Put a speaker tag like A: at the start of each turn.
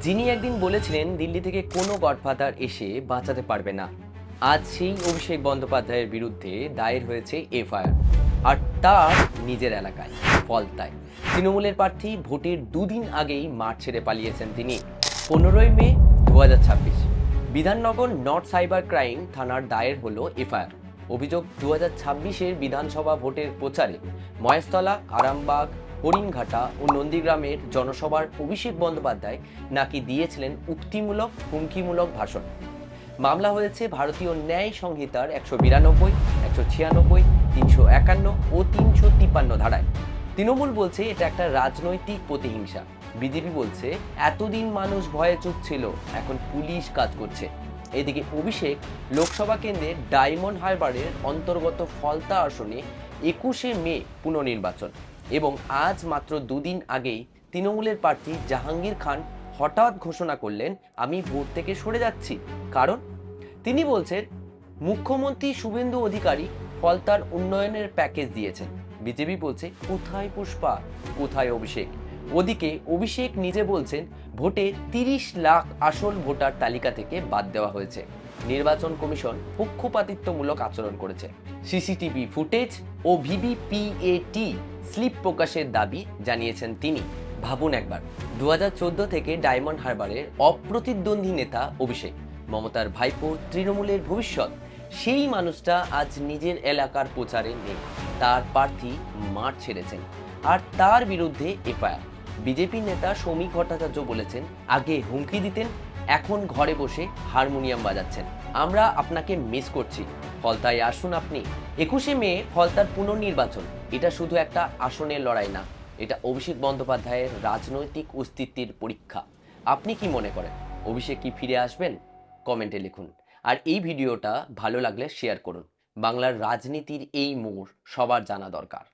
A: যিনি একদিন বলেছিলেন দিল্লি থেকে কোনো গডফাদার এসে বাঁচাতে পারবে না, আজ সেই অভিষেক বন্দ্যোপাধ্যায়ের বিরুদ্ধে দায়ের হয়েছে এফআইআর, আর তার নিজের এলাকায়, ফলতায়। তৃণমূলের প্রার্থী ভোটের দুদিন আগেই মাঠ ছেড়ে পালিয়েছেন তিনি। 15ই মে 2026 বিধাননগর নর্থ সাইবার ক্রাইম থানার দায়ের হলো এফআইআর। অভিযোগ, 2026-এর বিধানসভা ভোটের প্রচারে মহেশতলা, আরামবাগ, হরিণঘাটা ও নন্দীগ্রামের জনসভার অভিষেক বন্দ্যোপাধ্যায় নাকি দিয়েছিলেন উক্তিমূলক, হুমকিমূলক ভাষণ। মামলা হয়েছে ভারতীয় ন্যায় সংহিতার 192, 196, 351 ও 353 ধারায়। তৃণমূল বলছে এটা একটা রাজনৈতিক প্রতিহিংসা। বিজেপি বলছে এতদিন মানুষ ভয়ে চুপ ছিল, এখন পুলিশ কাজ করছে। এদিকে অভিষেক লোকসভা কেন্দ্রের ডায়মন্ড হারবারের অন্তর্গত ফলতা আসনে 21শে মে পুনর্নির্বাচন, এবং আজ মাত্র দুদিন আগেই তৃণমূলের প্রার্থী জাহাঙ্গীর খান হঠাৎ ঘোষণা করলেন, আমি ভোট থেকে সরে যাচ্ছি। কারণ তিনি বলছেন মুখ্যমন্ত্রী শুভেন্দু অধিকারী ফলতার উন্নয়নের প্যাকেজ দিয়েছেন। বিজেপি বলছে কোথায় পুষ্পা, কোথায় অভিষেক? ওদিকে অভিষেক নিজে বলছেন ভোটে 30 লাখ আসল ভোটার তালিকা থেকে বাদ দেওয়া হয়েছে। নির্বাচন কমিশন পক্ষপাতিত্বমূলক আচরণ করেছে। সিসিটিভি ফুটেজ ও ভিভিপিএটি স্লিপ প্রকাশের দাবি জানিয়েছেন তিনি। ভাবুন একবার, 2014 থেকে ডায়মন্ড হারবারের অপ্রতিদ্বন্দ্বী নেতা অভিষেক, মমতার ভাইপো, তৃণমূলের ভবিষ্যৎ, সেই মানুষটা আজ নিজের এলাকার প্রচারে নেই। তার প্রার্থী মাঠ ছেড়েছেন, আর তার বিরুদ্ধে এফআইআর। বিজেপি নেতা শ্রমিক ভট্টাচার্য বলেছেন, আগে হুমকি দিতেন, এখন ঘরে বসে হারমোনিয়াম বাজাচ্ছেন। আমরা আপনাকে মিস করছি, ফলতায় আসুন আপনি। 21শে মে ফলতার পুনর্নির্বাচন, এটা শুধু একটা আসনের লড়াই না, এটা অভিষেক বন্দ্যোপাধ্যায়ের রাজনৈতিক অস্তিত্বের পরীক্ষা। আপনি কি মনে করেন, অভিষেক কি ফিরে আসবেন? কমেন্টে লিখুন। আর এই ভিডিওটা ভালো লাগলে শেয়ার করুন। বাংলার রাজনীতির এই মোড় সবার জানা দরকার।